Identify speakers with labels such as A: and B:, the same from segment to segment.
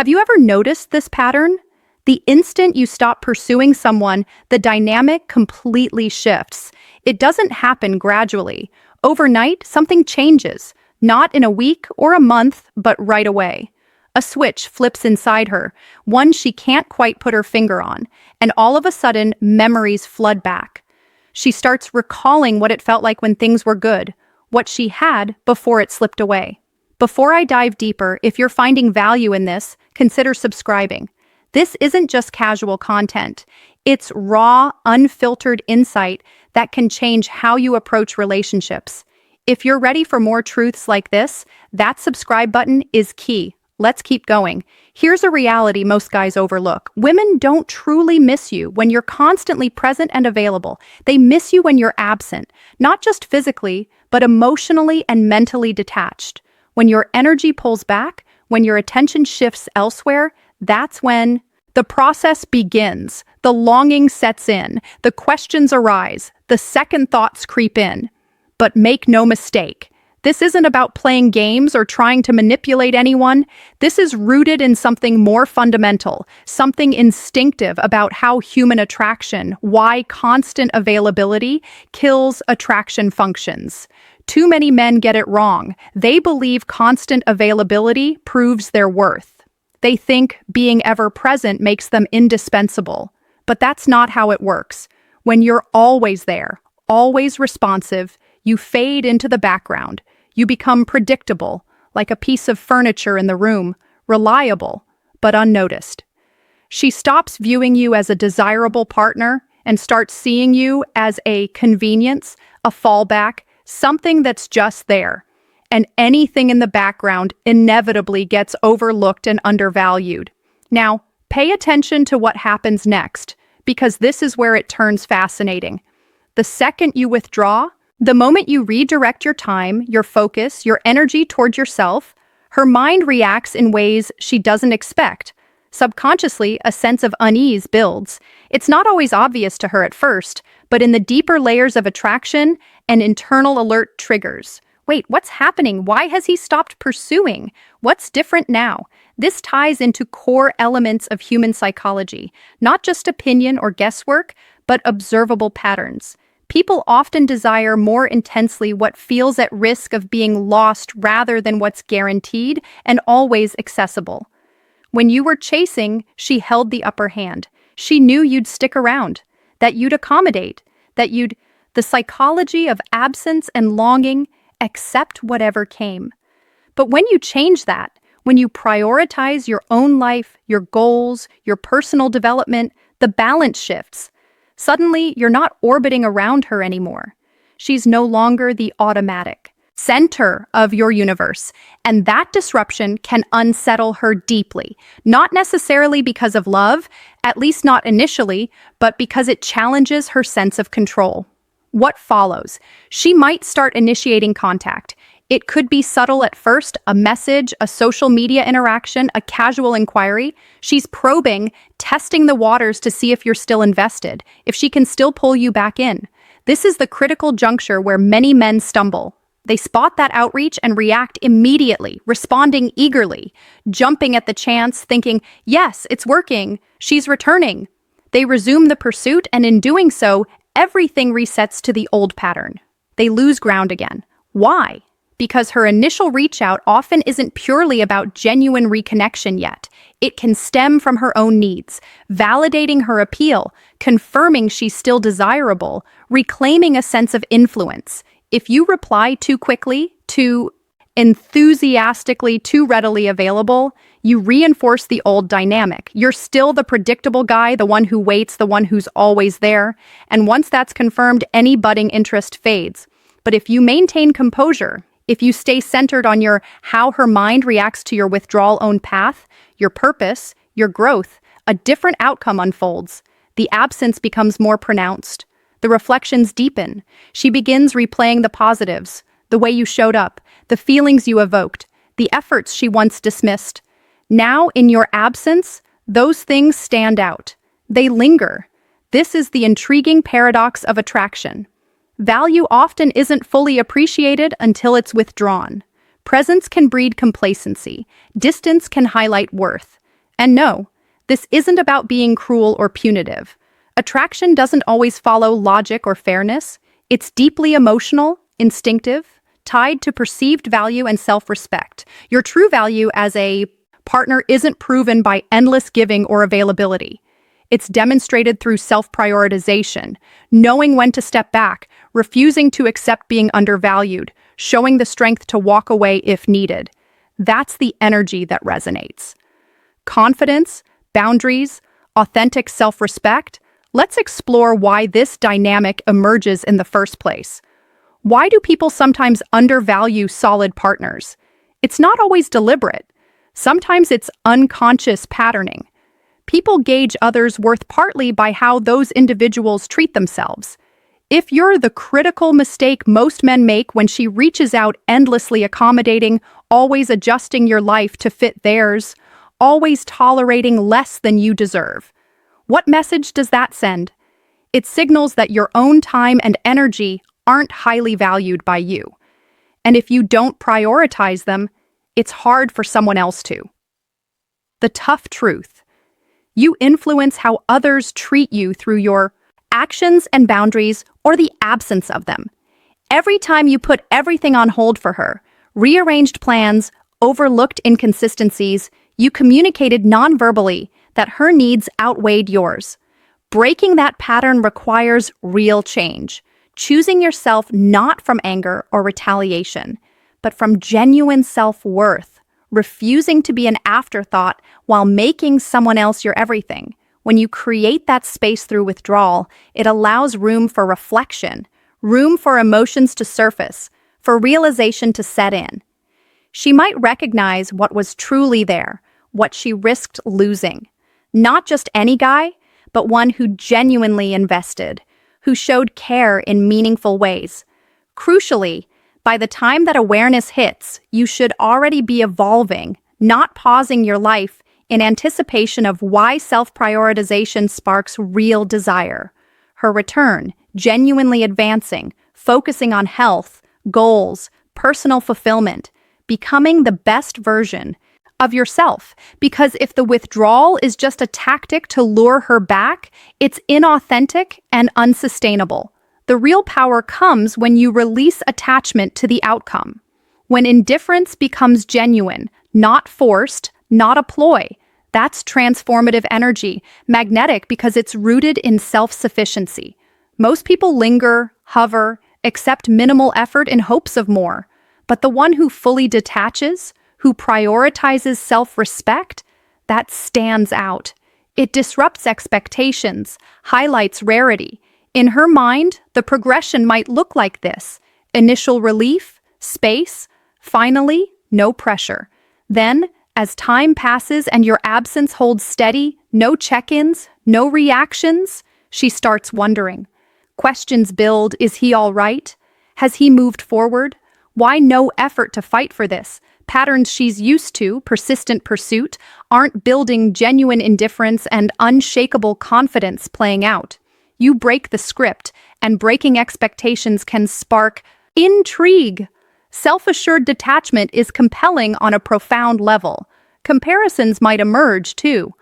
A: Have you ever noticed this pattern? The instant you stop pursuing someone, the dynamic completely shifts. It doesn't happen gradually. Overnight, something changes, not in a week or a month, but right away. A switch flips inside her, one she can't quite put her finger on, and all of a sudden, memories flood back. She starts recalling what it felt like when things were good, what she had before it slipped away. Before I dive deeper, if you're finding value in this, consider subscribing. This isn't just casual content. It's raw, unfiltered insight that can change how you approach relationships. If you're ready for more truths like this, that subscribe button is key. Let's keep going. Here's a reality most guys overlook. Women don't truly miss you when you're constantly present and available. They miss you when you're absent, not just physically, but emotionally and mentally detached. When your energy pulls back, when your attention shifts elsewhere, that's when the process begins. The longing sets in, the questions arise, the second thoughts creep in. But make no mistake, this isn't about playing games or trying to manipulate anyone. This is rooted in something more fundamental, something instinctive about how human attraction, why constant availability kills attraction functions. Too many men get it wrong. They believe constant availability proves their worth. They think being ever present makes them indispensable. But that's not how it works. When you're always there, always responsive, you fade into the background. You become predictable, like a piece of furniture in the room, reliable, but unnoticed. She stops viewing you as a desirable partner and starts seeing you as a convenience, a fallback, something that's just there. And anything in the background inevitably gets overlooked and undervalued. Now, pay attention to what happens next, because this is where it turns fascinating. The second you withdraw, the moment you redirect your time, your focus, your energy toward yourself, her mind reacts in ways she doesn't expect. Subconsciously, a sense of unease builds. It's not always obvious to her at first, but in the deeper layers of attraction, an internal alert triggers. Wait, what's happening? Why has he stopped pursuing? What's different now? This ties into core elements of human psychology, not just opinion or guesswork, but observable patterns. People often desire more intensely what feels at risk of being lost rather than what's guaranteed and always accessible. When you were chasing, she held the upper hand. She knew you'd stick around, that you'd accommodate, the psychology of absence and longing, accept whatever came. But when you change that, when you prioritize your own life, your goals, your personal development, the balance shifts. Suddenly, you're not orbiting around her anymore. She's no longer the automatic center of your universe, and that disruption can unsettle her deeply, not necessarily because of love, at least not initially, but because it challenges her sense of control. What follows? She might start initiating contact. It could be subtle at first, a message, a social media interaction, a casual inquiry. She's probing, testing the waters to see if you're still invested, if she can still pull you back in. This is the critical juncture where many men stumble. They spot that outreach and react immediately, responding eagerly, jumping at the chance, thinking, yes, it's working, she's returning. They resume the pursuit, and in doing so, everything resets to the old pattern. They lose ground again. Why? Because her initial reach out often isn't purely about genuine reconnection yet. It can stem from her own needs, validating her appeal, confirming she's still desirable, reclaiming a sense of influence. If you reply too quickly, too enthusiastically, too readily available, you reinforce the old dynamic. You're still the predictable guy, the one who waits, the one who's always there. And once that's confirmed, any budding interest fades. But if you maintain composure, if you stay centered on how her mind reacts to your withdrawal own path, your purpose, your growth, a different outcome unfolds. The absence becomes more pronounced. The reflections deepen. She begins replaying the positives, the way you showed up, the feelings you evoked, the efforts she once dismissed. Now, in your absence, those things stand out. They linger. This is the intriguing paradox of attraction. Value often isn't fully appreciated until it's withdrawn. Presence can breed complacency. Distance can highlight worth. And no, this isn't about being cruel or punitive. Attraction doesn't always follow logic or fairness. It's deeply emotional, instinctive, tied to perceived value and self-respect. Your true value as a partner isn't proven by endless giving or availability. It's demonstrated through self-prioritization, knowing when to step back, refusing to accept being undervalued, showing the strength to walk away if needed. That's the energy that resonates. Confidence, boundaries, authentic self-respect. Let's explore why this dynamic emerges in the first place. Why do people sometimes undervalue solid partners? It's not always deliberate. Sometimes it's unconscious patterning. People gauge others' worth partly by how those individuals treat themselves. If you're the critical mistake most men make when she reaches out endlessly accommodating, always adjusting your life to fit theirs, always tolerating less than you deserve, what message does that send? It signals that your own time and energy aren't highly valued by you. And if you don't prioritize them, it's hard for someone else to. The tough truth. You influence how others treat you through your actions and boundaries or the absence of them. Every time you put everything on hold for her, rearranged plans, overlooked inconsistencies, you communicated non-verbally that her needs outweighed yours. Breaking that pattern requires real change, choosing yourself not from anger or retaliation, but from genuine self-worth. Refusing to be an afterthought while making someone else your everything. When you create that space through withdrawal, it allows room for reflection, room for emotions to surface, for realization to set in. She might recognize what was truly there, what she risked losing. Not just any guy, but one who genuinely invested, who showed care in meaningful ways. Crucially, by the time that awareness hits, you should already be evolving, not pausing your life in anticipation of why self-prioritization sparks real desire. Her return, genuinely advancing, focusing on health, goals, personal fulfillment, becoming the best version of yourself. Because if the withdrawal is just a tactic to lure her back, it's inauthentic and unsustainable. The real power comes when you release attachment to the outcome. When indifference becomes genuine, not forced, not a ploy. That's transformative energy, magnetic because it's rooted in self-sufficiency. Most people linger, hover, accept minimal effort in hopes of more. But the one who fully detaches, who prioritizes self-respect, that stands out. It disrupts expectations, highlights rarity. In her mind, the progression might look like this: initial relief, space, finally, no pressure. Then, as time passes and your absence holds steady, no check-ins, no reactions, she starts wondering. Questions build: is he all right? Has he moved forward? Why no effort to fight for this? Patterns she's used to, persistent pursuit, aren't building genuine indifference and unshakable confidence playing out. You break the script, and breaking expectations can spark intrigue. Self-assured detachment is compelling on a profound level. Comparisons might emerge, too.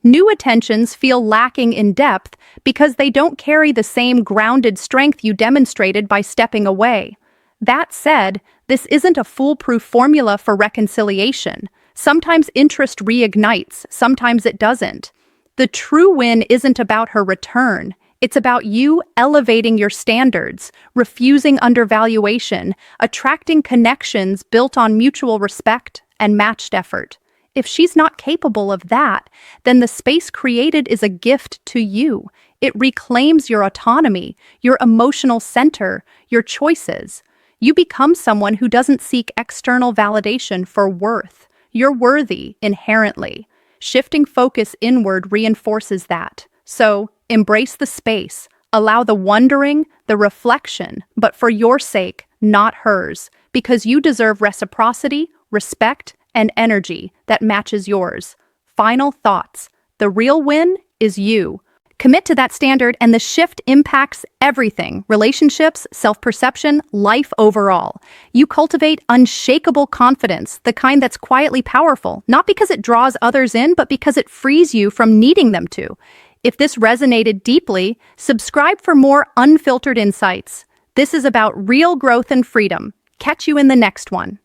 A: New attentions feel lacking in depth because they don't carry the same grounded strength you demonstrated by stepping away. That said, this isn't a foolproof formula for reconciliation. Sometimes interest reignites, sometimes it doesn't. The true win isn't about her return. It's about you elevating your standards, refusing undervaluation, attracting connections built on mutual respect and matched effort. If she's not capable of that, then the space created is a gift to you. It reclaims your autonomy, your emotional center, your choices. You become someone who doesn't seek external validation for worth. You're worthy inherently. Shifting focus inward reinforces that. So, embrace the space. Allow the wondering, the reflection, but for your sake, not hers, because you deserve reciprocity, respect, and energy that matches yours. Final thoughts. The real win is you. Commit to that standard, and the shift impacts everything: relationships, self-perception, life overall. You cultivate unshakable confidence, the kind that's quietly powerful, not because it draws others in, but because it frees you from needing them to. If this resonated deeply, subscribe for more unfiltered insights. This is about real growth and freedom. Catch you in the next one.